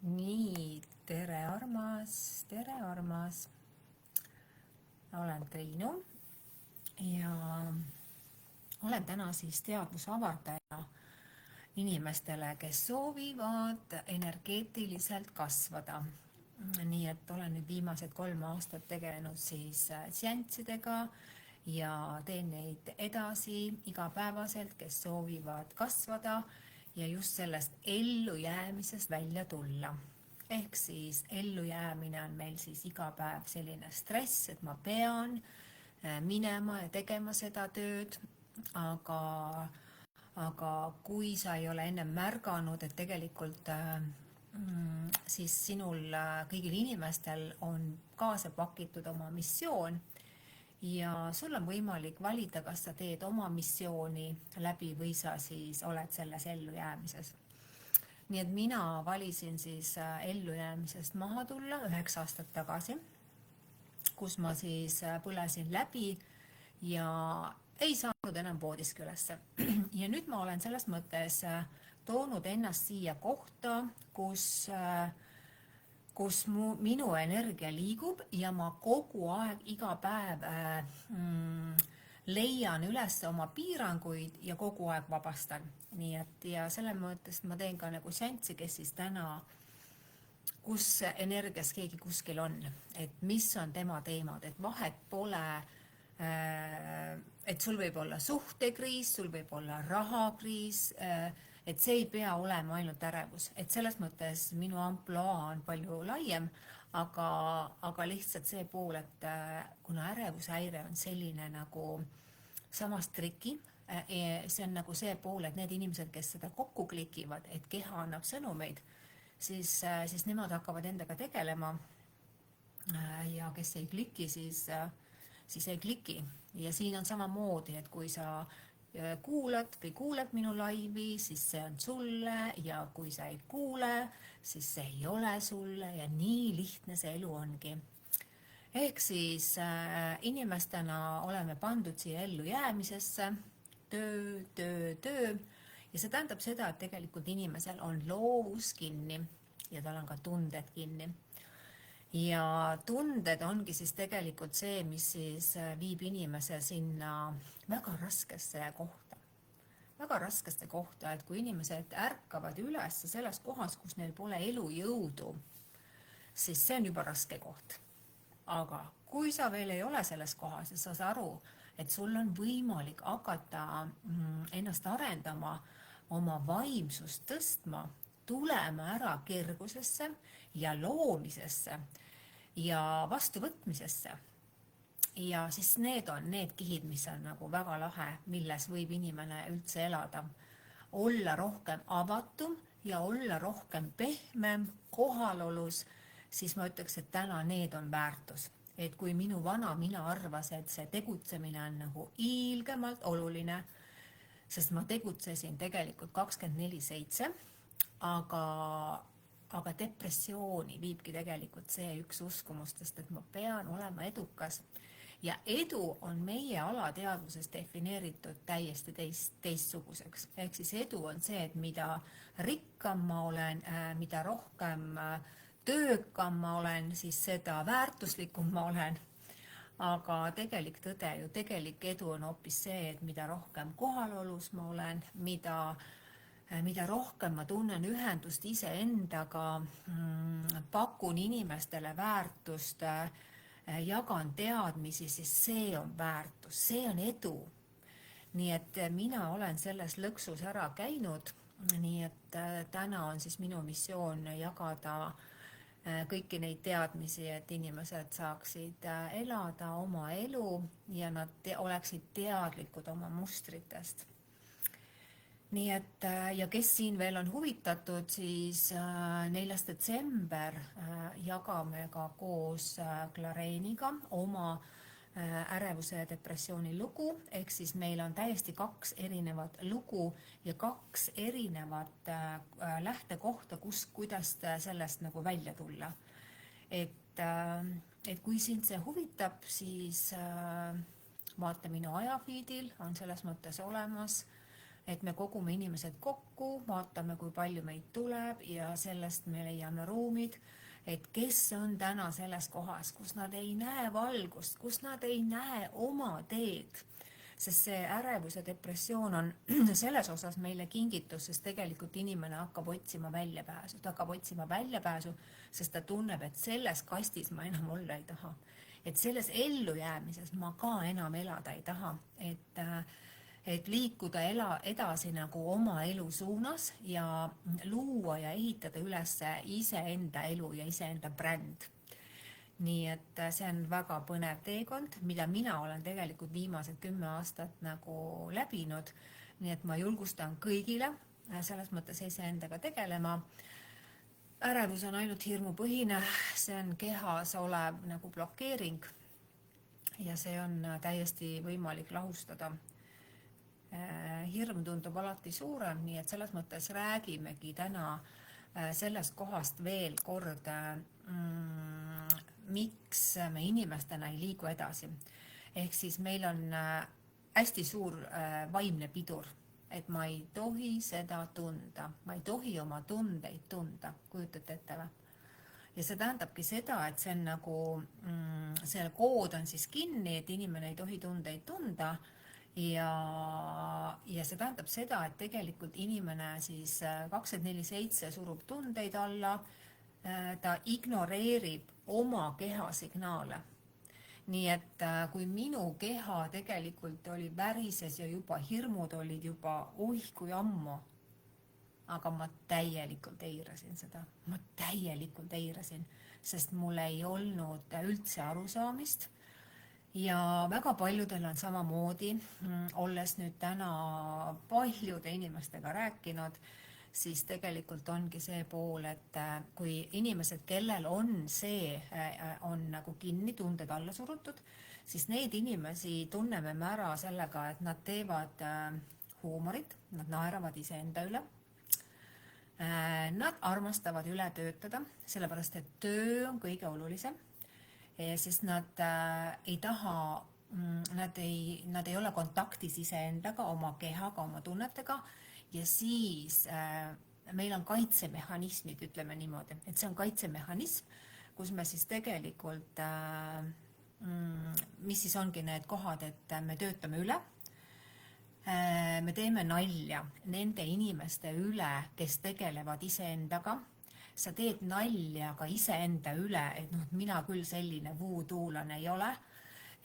Nii, tere armas. Olen Triinu ja olen täna siis teadvuse avardaja inimestele, kes soovivad energeetiliselt kasvada. Nii et olen nüüd viimased 3 aastat tegelenud siis seanssidega ja teen neid edasi igapäevaselt, kes soovivad kasvada ja just sellest ellujäämisest välja tulla. Ehk siis ellujäämine on meil siis iga päev selline stress, et ma pean minema ja tegema seda tööd, aga kui sa ei ole ennem märganud, et tegelikult siis sinul kõigil inimestel on kaasa pakitud oma missioon ja sul on võimalik valida, kas sa teed oma missiooni läbi või sa siis oled selles ellujäämises. Nii et mina valisin siis ellujäämisest maha tulla 9 aastat tagasi, kus ma siis põlesin läbi ja ei saanud enam voodist ülesse. Ja nüüd ma olen selles mõttes toonud ennast siia kohta, kus minu energia liigub ja ma kogu aeg, iga päev leian üles oma piiranguid ja kogu aeg vabastan. Nii et ja selles mõttes ma teen ka nagu seanssi, kes siis täna, kus energias keegi kuskil on, et mis on tema teemad, et vahet pole, et sul võib olla suhtekriis, sul võib olla rahakriis, et see ei pea olema ainult ärevus, et selles mõttes minu ampluaa on palju laiem, aga lihtsalt see pool, et kuna ärevushäire on selline nagu samast triki, see on nagu see pool, et need inimesed, kes seda kokku klikivad, et keha annab sõnumeid, siis nemad hakkavad endaga tegelema ja kes ei kliki, siis ei kliki. Ja siin on samamoodi, et kui sa kuulad või kuuled minu laivi, siis see on sulle ja kui sa ei kuule, siis see ei ole sulle ja nii lihtne see elu ongi. Ehk siis inimestena oleme pandud siia ellujäämisesse, töö ja see tähendab seda, et tegelikult inimesel on loovus kinni ja tal on ka tunded kinni. Ja tunded ongi siis tegelikult see, mis siis viib inimese sinna väga raskesse kohta, et kui inimesed ärkavad üles selles kohas, kus neil pole elujõudu, siis see on juba raske koht. Aga kui sa veel ei ole selles kohas ja sa saad aru, et sul on võimalik hakata ennast arendama, oma vaimsust tõstma, tulema ära kergusesse ja loomisesse ja vastuvõtmisesse. Ja siis need on need kihid, mis on nagu väga lahe, milles võib inimene üldse elada. Olla rohkem avatum ja olla rohkem pehmem kohalolus, siis ma ütleks, et täna need on väärtus. Et kui minu vana mina arvas, et see tegutsemine on nagu ilgemalt oluline, sest ma tegutsesin tegelikult 24/7, aga depressiooni viibki tegelikult see üks uskumustest, et ma pean olema edukas. Ja edu on meie alateadvuses defineeritud täiesti teistsuguseks. Ehk siis edu on see, et mida rikkam ma olen, mida rohkem töökam ma olen, siis seda väärtuslikum ma olen. Aga tegelik tõde ju, tegelik edu on hoopis see, et mida rohkem kohalolus ma olen, mida rohkem ma tunnen ühendust iseendaga, pakun inimestele väärtust, jagan teadmisi, siis see on väärtus, see on edu. Nii et mina olen selles lõksus ära käinud, nii et täna on siis minu missioon jagada kõiki neid teadmisi, et inimesed saaksid elada oma elu ja nad oleksid teadlikud oma mustritest. Nii et, ja kes siin veel on huvitatud, siis 4. detsember jagame ka koos Clareeniga oma ärevuse ja depressiooni lugu, ehk siis meil on täiesti 2 erinevat lugu ja 2 erinevat lähtekohta, kuidas sellest nagu välja tulla. Et kui sind see huvitab, siis vaata minu ajafiidil, on selles mõttes olemas et me kogume inimesed kokku, vaatame, kui palju meid tuleb ja sellest me leiame ruumid, et kes on täna selles kohas, kus nad ei näe valgust, kus nad ei näe oma teed. Sest see ärevus ja depressioon on selles osas meile kingitus, sest tegelikult inimene hakkab otsima väljapääsu, sest ta tunneb, et selles kastis ma enam olla ei taha. Et selles ellujäämises ma ka enam elada ei taha, et liikuda edasi nagu oma elu suunas ja luua ja ehitada üles iseenda elu ja iseenda bränd. Nii et see on väga põnev teekond, mida mina olen tegelikult viimased 10 aastat nagu läbinud. Nii et ma julgustan kõigile selles mõttes iseendaga tegelema. Ärevus on ainult hirmupõhine, see on kehas olev nagu blokeering ja see on täiesti võimalik lahustada. Hirm tundub alati suurem, nii et selles mõttes räägimegi täna sellest kohast veel kord, miks me inimestena ei liigu edasi. Ehk siis meil on hästi suur vaimne pidur, et ma ei tohi seda tunda, ma ei tohi oma tundeid tunda, kujutate ette või? Ja see tähendabki seda, et see on nagu, see kood on siis kinni, et inimene ei tohi tundeid tunda ja see tähendab seda, et tegelikult inimene siis 24/7 surub tundeid alla, ta ignoreerib oma keha signaale. Nii et kui minu keha tegelikult oli värises ja juba hirmud olid juba kui ammu, aga ma täielikult eirasin seda. Ma täielikult eirasin, sest mul ei olnud üldse arusaamist. Ja väga paljudel on samamoodi, olles nüüd täna paljude inimestega rääkinud, siis tegelikult ongi see pool, et kui inimesed, kellel on see, on nagu kinni, tunded alla surutud, siis neid inimesi tunneme me ära sellega, et nad teevad huumorit, nad naeravad iseenda üle. Nad armastavad üle töötada, sellepärast et töö on kõige olulisem, sest nad ei taha, nad ei ole kontaktis iseendaga, oma kehaga, oma tunnetega. Ja siis meil on kaitsemehhanismid, ütleme niimoodi, et see on kaitsemehhanism, kus me siis tegelikult, mis siis ongi need kohad, et me töötame üle, me teeme nalja nende inimeste üle, kes tegelevad iseendaga, sa teed nalja ka iseenda üle, et mina küll selline voodoo-lane ei ole,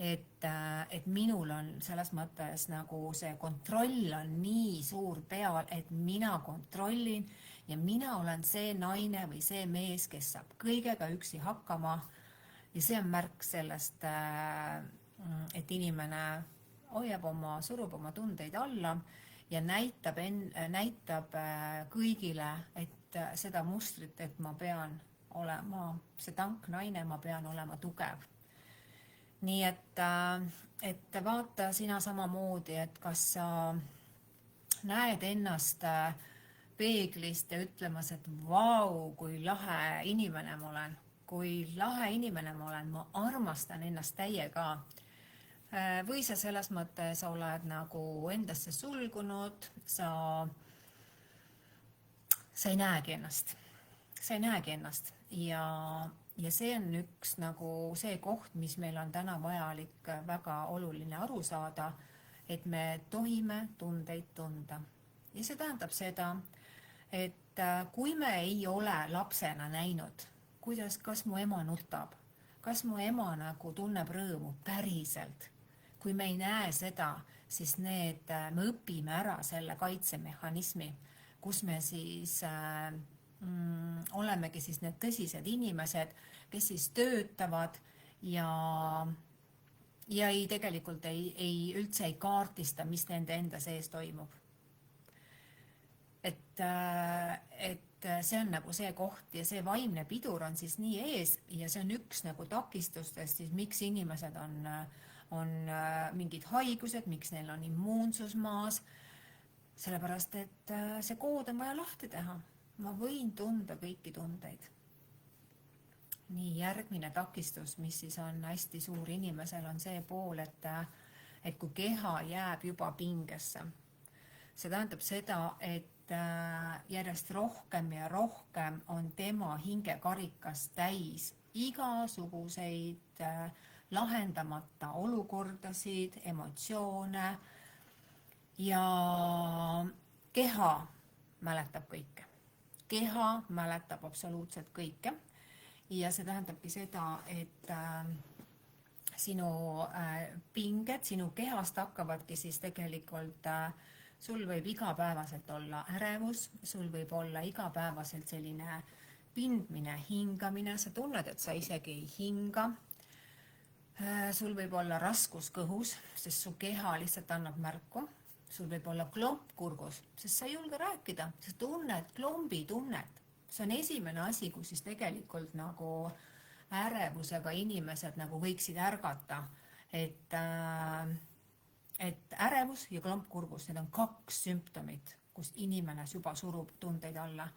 et minul on selles mõttes nagu see kontroll on nii suur peal, et mina kontrollin ja mina olen see naine või see mees, kes saab kõigega üksi hakkama ja see on märk sellest, et inimene surub oma tundeid alla ja näitab kõigile, et seda mustrit, et ma pean olema see tank naine, ma pean olema tugev. Nii et vaata sina samamoodi, et kas sa näed ennast peeglist ja ütlemas, et vau, kui lahe inimene ma olen, ma armastan ennast täiega. Või sa selles mõttes oled nagu endasse sulgunud, sa ei näegi ennast ja see on üks nagu see koht, mis meil on täna vajalik väga oluline aru saada, et me tohime tundeid tunda. Ja see tähendab seda, et kui me ei ole lapsena näinud, kas mu ema nutab, kas mu ema nagu tunneb rõõmu päriselt, kui me ei näe seda, siis me õpime ära selle kaitsemehhanismi, kus me siis olemegi siis need tõsised inimesed, kes siis töötavad ja tegelikult üldse ei kaardista, mis nende enda sees toimub. Et see on nagu see koht ja see vaimne pidur on siis nii ees ja see on üks nagu takistustest, siis miks inimesed on mingid haigused, miks neil on immuunsus maas, sellepärast, et see kood on vaja lahti teha. Ma võin tunda kõiki tundeid. Nii järgmine takistus, mis siis on hästi suur inimesel, on see pool, et kui keha jääb juba pingesse, see tähendab seda, et järjest rohkem ja rohkem on tema hingekarikas täis igasuguseid lahendamata olukordasid, emotsioone ja keha mäletab kõike. Keha mäletab absoluutselt kõike ja see tähendabki seda, et sinu pinged, sinu kehast hakkavadki siis tegelikult sul võib igapäevaselt olla ärevus, sul võib olla igapäevaselt selline pindmine, hingamine, sa tunned, et sa isegi ei hinga. Sul võib olla raskus kõhus, sest su keha lihtsalt annab märku. Sul võib olla klomp kurgus, sest sa ei julge rääkida, sa tunned klombi tunnet. See on esimene asi, kus siis tegelikult nagu ärevusega inimesed nagu võiksid ärgata, et ärevus ja klompkurgus, need on 2 sümptomid, kus inimene juba surub tundeid alla.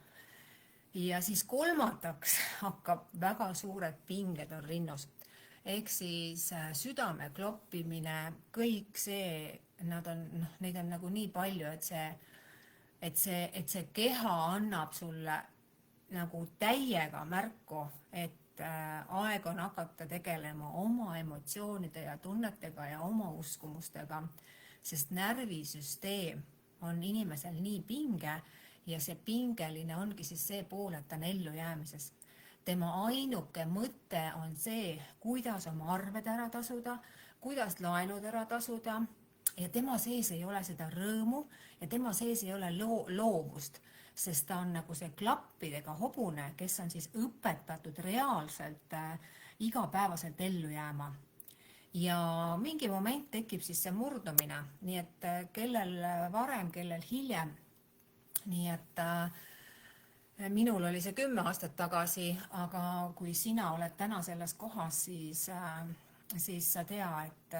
Ja siis kolmandaks hakkab väga suured pinged on rinnus. Ehk siis südame kloppimine, kõik see, neid on nagu nii palju, et see keha annab sulle nagu täiega märku, et aeg on hakata tegelema oma emotsioonide ja tunnetega ja oma uskumustega, sest närvisüsteem on inimesel nii pinge ja see pingeline ongi siis see pool, et ta on ellujäämises. Tema ainuke mõte on see, kuidas oma arved ära tasuda, kuidas laenud ära tasuda ja tema sees ei ole seda rõõmu ja tema sees ei ole loovust, sest ta on nagu see klappidega hobune, kes on siis õpetatud reaalselt igapäevaselt ellu jääma. Ja mingi moment tekib siis see murdumine, nii et kellel varem, kellel hiljem. Nii et minul oli see 10 aastat tagasi, aga kui sina oled täna selles kohas, siis sa tea, et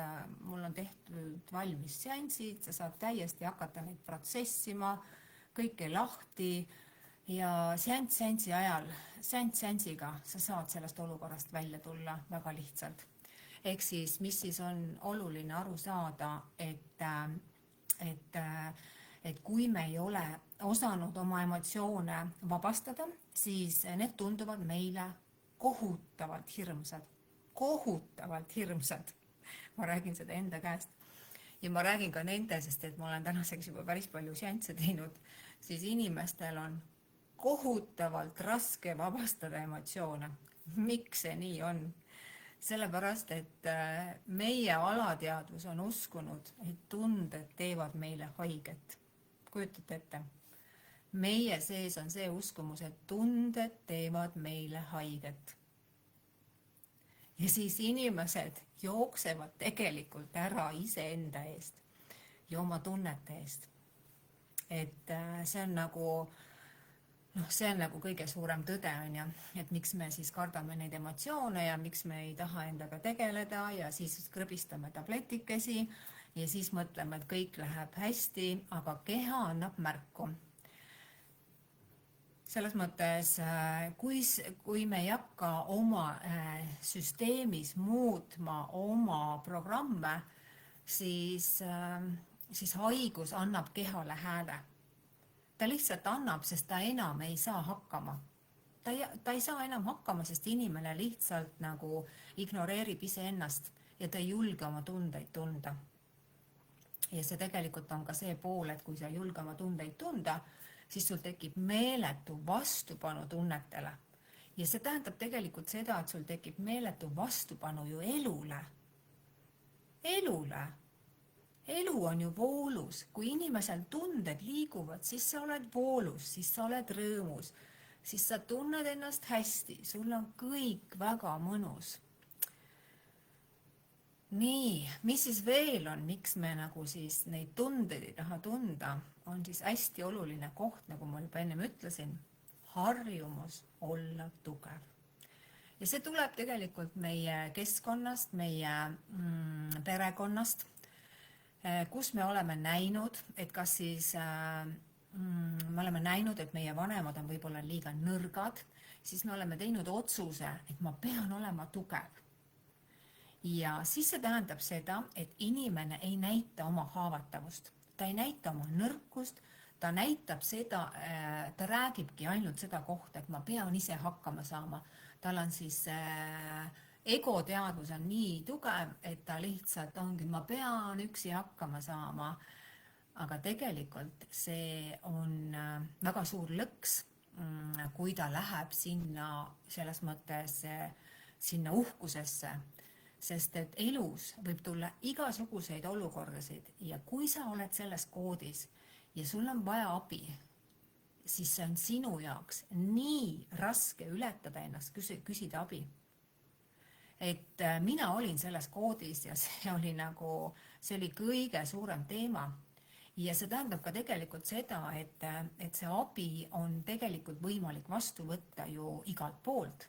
mul on tehtud valmis seansid, sa saad täiesti hakata neid protsessima, kõike lahti ja seansi ajal, seansiga sa saad sellest olukorrast välja tulla väga lihtsalt. Ehk siis, mis siis on oluline aru saada, et kui me ei ole osanud oma emotsioone vabastada, siis need tunduvad meile kohutavalt hirmsad. Ma räägin seda enda käest. Ja ma räägin ka nende, sest et ma olen tänaseks juba päris palju seansse teinud, siis inimestel on kohutavalt raske vabastada emotsioone. Miks see nii on? Sellepärast, et meie alateadvus on uskunud, et tunded teevad meile haiget. Kujutate ette? Meie sees on see uskumus, et tunded teevad meile haiget. Ja siis inimesed jooksevad tegelikult ära iseenda eest ja oma tunnete eest. Et see on nagu kõige suurem tõde on ja, et miks me siis kardame neid emotsioone ja miks me ei taha endaga tegeleda ja siis krõbistame tabletikesi ja siis mõtleme, et kõik läheb hästi, aga keha annab märku. Selles mõttes, kui me ei hakka oma süsteemis muutma oma programme, siis haigus annab kehale hääle. Ta lihtsalt annab, sest ta enam ei saa hakkama. Ta ei saa enam hakkama, sest inimene lihtsalt nagu ignoreerib iseennast ja ta ei julge oma tundeid tunda. Ja see tegelikult on ka see pool, et kui sa ei julge oma tundeid tunda, siis sul tekib meeletu vastupanu tunnetele. Ja see tähendab tegelikult seda, et sul tekib meeletu vastupanu ju elule. Elu on ju voolus. Kui inimesel tunded liiguvad, siis sa oled voolus, siis sa oled rõõmus, siis sa tunned ennast hästi, sul on kõik väga mõnus. Nii, mis siis veel on, miks me nagu siis neid tundeid ei taha tunda, on siis hästi oluline koht, nagu ma juba ennem ütlesin, harjumus olla tugev. Ja see tuleb tegelikult meie keskkonnast, meie perekonnast, kus me oleme näinud, et kas siis me oleme näinud, et meie vanemad on võib-olla liiga nõrgad, siis me oleme teinud otsuse, et ma pean olema tugev. Ja siis see tähendab seda, et inimene ei näita oma haavatavust. ta ei näita oma nõrkust, ta näitab seda, ta räägibki ainult seda kohta, et ma pean ise hakkama saama. Tal on siis egoteadvus on nii tugev, et ta lihtsalt ongi, ma pean üksi hakkama saama. Aga tegelikult see on väga suur lõks, kui ta läheb sinna selles mõttes sinna uhkusesse, sest et elus võib tulla igasuguseid olukordasid ja kui sa oled selles koodis ja sul on vaja abi, siis see on sinu jaoks nii raske ületada ennast, küsida abi. Et mina olin selles koodis ja see oli kõige suurem teema. Ja see tähendab ka tegelikult seda, et see abi on tegelikult võimalik vastu võtta ju igalt poolt,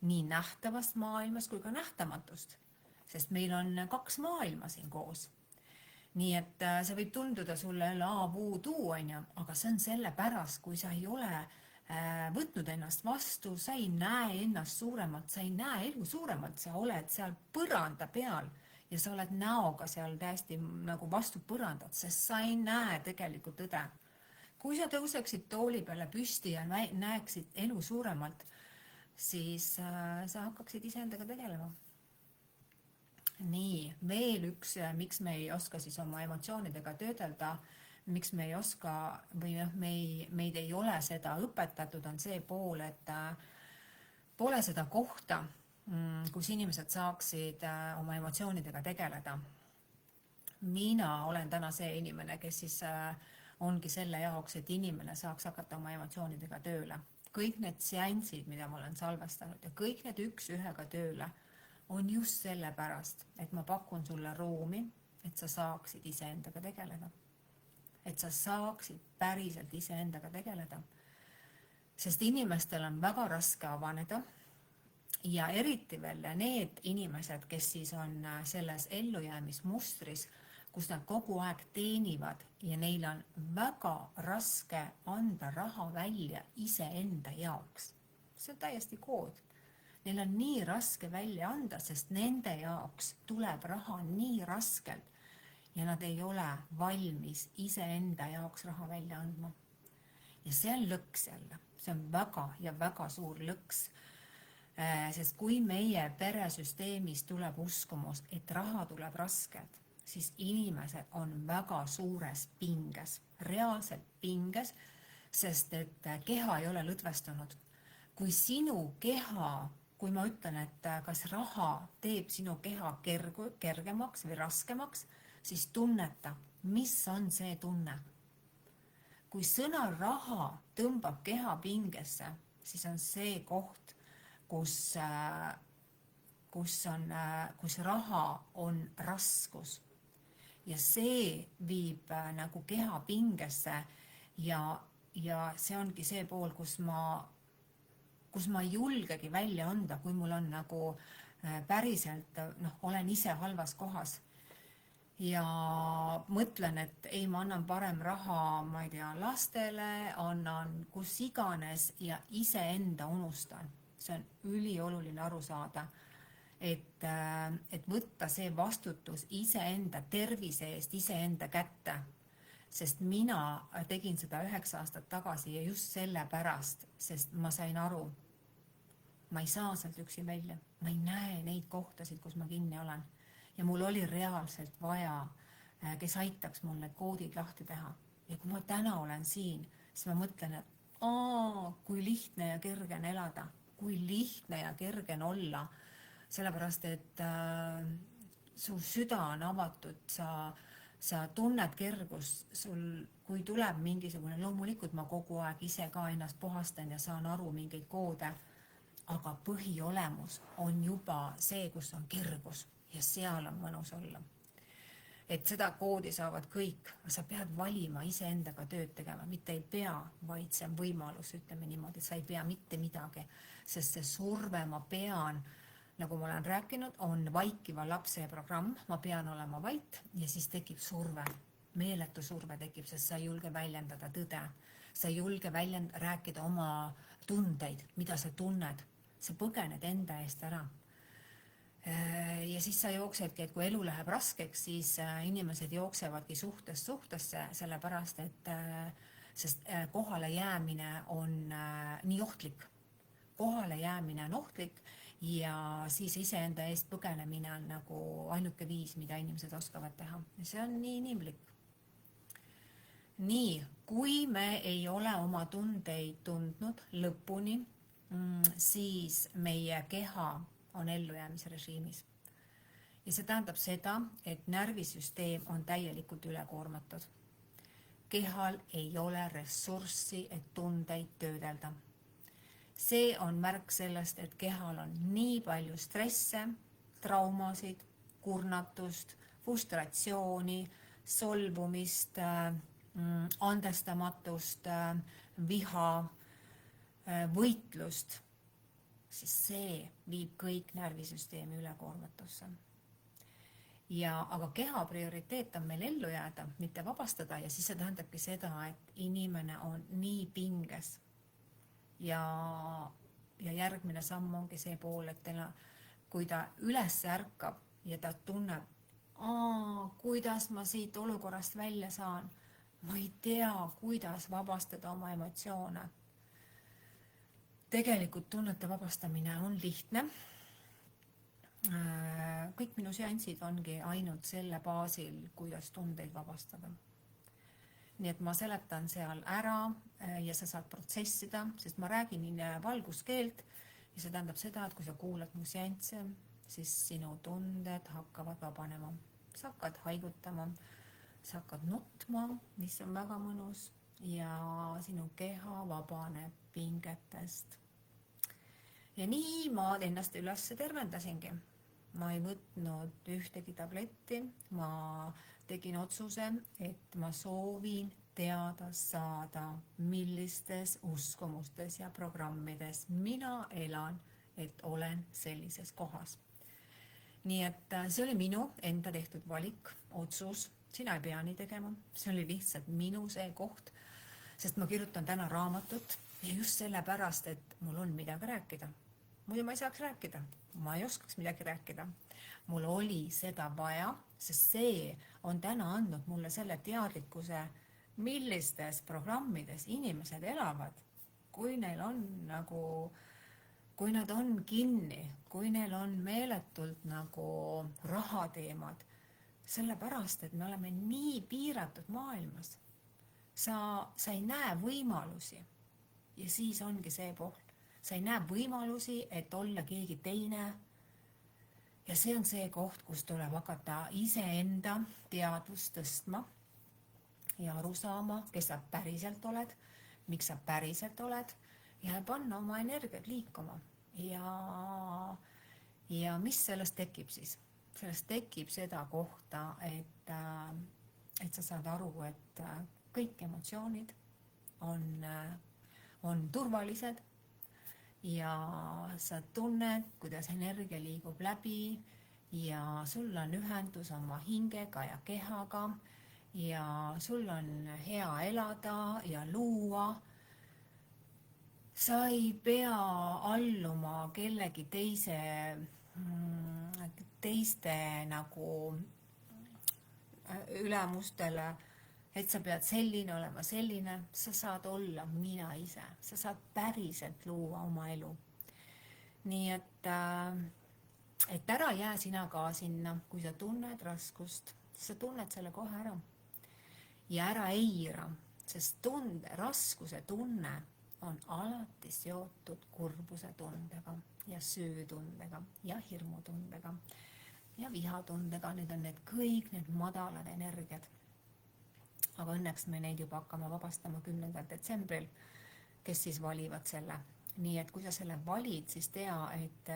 nii nähtavast maailmast kui ka nähtamatust, sest meil on 2 maailma siin koos. Nii et see võib tunduda sulle voodoo, aga see on selle pärast, kui sa ei ole võtnud ennast vastu, sa ei näe ennast suuremalt, sa ei näe elu suuremalt, sa oled seal põranda peal ja sa oled näoga seal täiesti nagu vastu põrandat, sest sa ei näe tegelikult tõde. Kui sa tõuseksid tooli peale püsti ja näeksid elu suuremalt, siis sa hakkaksid iseendaga tegelema. Nii, veel üks, miks me ei oska siis oma emotsioonidega töödelda, miks me ei oska või meid ei ole seda õpetatud, on see pool, et pole seda kohta, kus inimesed saaksid oma emotsioonidega tegeleda. Mina olen täna see inimene, kes siis ongi selle jaoks, et inimene saaks hakata oma emotsioonidega tööle. Kõik need seansid, mida ma olen salvestanud ja kõik need üks ühega tööle, on just selle pärast, et ma pakun sulle ruumi, et sa saaksid iseendaga tegeleda. Et sa saaksid päriselt iseendaga tegeleda. Sest inimestel on väga raske avaneda ja eriti veel need inimesed, kes siis on selles ellujäämismustris, kus nad kogu aeg teenivad ja neil on väga raske anda raha välja iseenda jaoks. See on täiesti kood. Neil on nii raske välja anda, sest nende jaoks tuleb raha nii raskelt ja nad ei ole valmis iseenda jaoks raha välja andma. Ja see on lõks jälle. See on väga ja väga suur lõks, sest kui meie peresüsteemis tuleb uskumus, et raha tuleb raskelt, siis inimesed on väga suures pinges, reaalselt pinges, sest et keha ei ole lõdvestunud. Kui sinu keha, kui ma ütlen, et kas raha teeb sinu keha kergemaks või raskemaks, siis tunneta, mis on see tunne. Kui sõna raha tõmbab keha pingesse, siis on see koht, kus raha on raskus. Ja see viib nagu keha pingesse ja see ongi see pool, kus ma ei julgegi välja anda, kui mul on nagu päriselt, olen ise halvas kohas. Ja mõtlen, et ei, ma annan parem raha, ma ei tea, lastele, annan kus iganes ja iseenda unustan. See on ülioluline aru saada, et võtta see vastutus iseenda tervise eest iseenda kätte. Sest mina tegin seda 9 aastat tagasi ja just selle pärast, sest ma sain aru, ma ei saa sealt üksi välja, ma ei näe neid kohtasid, kus ma kinni olen. Ja mul oli reaalselt vaja, kes aitaks mul need koodid lahti teha. Ja kui ma täna olen siin, siis ma mõtlen, et kui lihtne ja kerge on elada, kui lihtne ja kerge on olla, sellepärast, et su süda on avatud, sa tunned kergust, kui tuleb mingisugune, loomulikult ma kogu aeg ise ka ennast puhastan ja saan aru mingeid koode, aga põhiolemus on juba see, kus on kergus. Ja seal on mõnus olla. Et seda koodi saavad kõik, sa pead valima iseendaga tööd tegema, mitte ei pea, vaid see on võimalus, ütleme niimoodi, sa ei pea mitte midagi, sest see surve ma pean, nagu ma olen rääkinud, on vaikiva lapse programm, ma pean olema vait ja siis tekib surve, meeletu surve tekib, sest sa ei julge väljendada tõde, sa ei julge rääkida oma tundeid, mida sa tunned, sa põgened enda eest ära. Ja siis sa jooksedki, et kui elu läheb raskeks, siis inimesed jooksevadki suhtesse, sellepärast, et sest kohale jäämine on nii ohtlik. Kohale jäämine on ohtlik ja siis iseenda eest põgenemine on nagu ainuke viis, mida inimesed oskavad teha. Ja see on nii inimlik. Nii, kui me ei ole oma tundeid tundnud lõpuni, siis meie keha on ellujäämisrežiimis. Ja see tähendab seda, et närvisüsteem on täielikult ülekoormatud. Kehal ei ole ressurssi, et tundeid töödelda. See on märk sellest, et kehal on nii palju stresse, traumasid, kurnatust, frustratsiooni, solvumist, andestamatust, viha, võitlust, siis see viib kõik närvisüsteemi ülekoormatusse. Aga keha prioriteet on meil ellu jääda, mitte vabastada ja siis see tähendabki seda, et inimene on nii pinges. Ja järgmine samm ongi see pool, et kui ta üles ärkab ja ta tunneb, kuidas ma siit olukorrast välja saan, ma ei tea, kuidas vabastada oma emotsioone. Tegelikult tunnete vabastamine on lihtne. Kõik minu seansid ongi ainult selle baasil, kuidas tundeid vabastada. Nii et ma seletan seal ära ja sa saad protsessida, sest ma räägin valguskeelt ja see tähendab seda, et kui sa kuulad mu seansse, siis sinu tunded hakkavad vabanema. Sa hakkad haigutama, sa hakkad nutma, mis on väga mõnus ja sinu keha vabaneb pingetest. Ja nii ma ennast üles tervendasingi. Ma ei võtnud ühtegi tabletti, ma tegin otsuse, et ma soovin teada saada, millistes uskumustes ja programmides mina elan, et olen sellises kohas. Nii et see oli minu enda tehtud valik, otsus, sina ei pea nii tegema, see oli lihtsalt minu see koht, sest ma kirjutan täna raamatut ja just sellepärast, et mul on midagi rääkida. Muidu ma ei saaks rääkida, ma ei oskaks midagi rääkida. Mul oli seda vaja, sest see on täna andnud mulle selle teadlikkuse, millistes programmides inimesed elavad, kui neil on kui nad on kinni, kui neil on meeletult rahateemad, sellepärast, et me oleme nii piiratud maailmas. Sa ei näe võimalusi ja siis ongi see pohl. Sa ei näe võimalusi, et olla keegi teine ja see on see koht, kus tuleb hakata iseenda teadvust tõstma ja aru saama, kes sa päriselt oled, miks sa päriselt oled ja panna oma energiat liikuma. Ja mis sellest tekib siis? Sellest tekib seda kohta, et sa saad aru, et kõik emotsioonid on turvalised ja sa tunned, kuidas energia liigub läbi ja sul on ühendus oma hingega ja kehaga ja sul on hea elada ja luua. Sa ei pea alluma kellegi teiste ülemustele, et sa pead selline olema selline, sa saad olla mina ise, sa saad päriselt luua oma elu. Nii et ära jää sina ka sinna, kui sa tunned raskust, sa tunned selle kohe ära. Ja ära eira, sest raskuse tunne on alati seotud kurbuse tundega ja süütundega ja hirmutundega ja vihatundega. Need on kõik need madalad energiad. Aga õnneks me neid juba hakkame vabastama 10. detsembril, kes siis valivad selle. Nii et kui sa selle valid, siis tea, et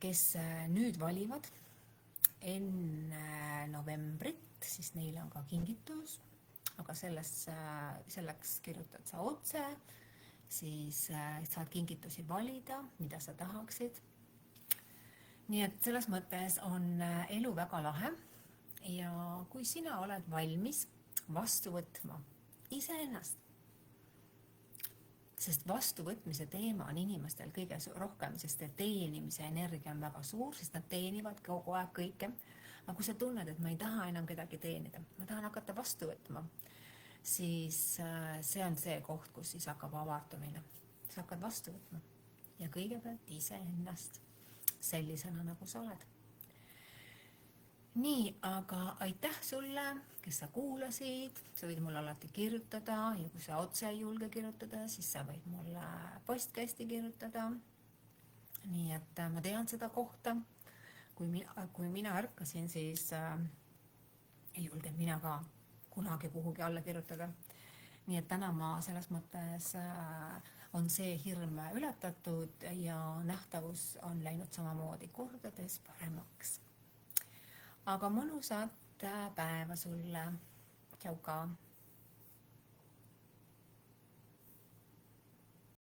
kes nüüd valivad enne novembrit, siis neil on ka kingitus, aga selleks kirjutad sa otse, siis saad kingitusi valida, mida sa tahaksid. Nii et selles mõttes on elu väga lahe. Ja kui sina oled valmis vastu võtma iseennast, sest vastuvõtmise teema on inimestel kõige rohkem, sest teenimise energia on väga suur, sest nad teenivad kogu aeg kõike. Aga kui sa tunned, et ma ei taha enam kedagi teenida, ma tahan hakata vastu võtma, siis see on see koht, kus siis hakkab avardumine. Sa hakkad vastu võtma ja kõigepealt ise ennast sellisena, nagu sa oled. Nii, aga aitäh sulle, kes sa kuulasid, sa võid mulle alati kirjutada ja kui sa otse ei julge kirjutada, siis sa võid mulle postkasti kirjutada. Nii et ma tean seda kohta. Kui mina ärkasin, siis ei julgenud mina ka kunagi kuhugi alla kirjutada. Nii et täna ma selles mõttes on see hirm ületatud ja nähtavus on läinud samamoodi kordades paremaks. Aga mõnusat päeva sulle. Tšau ka!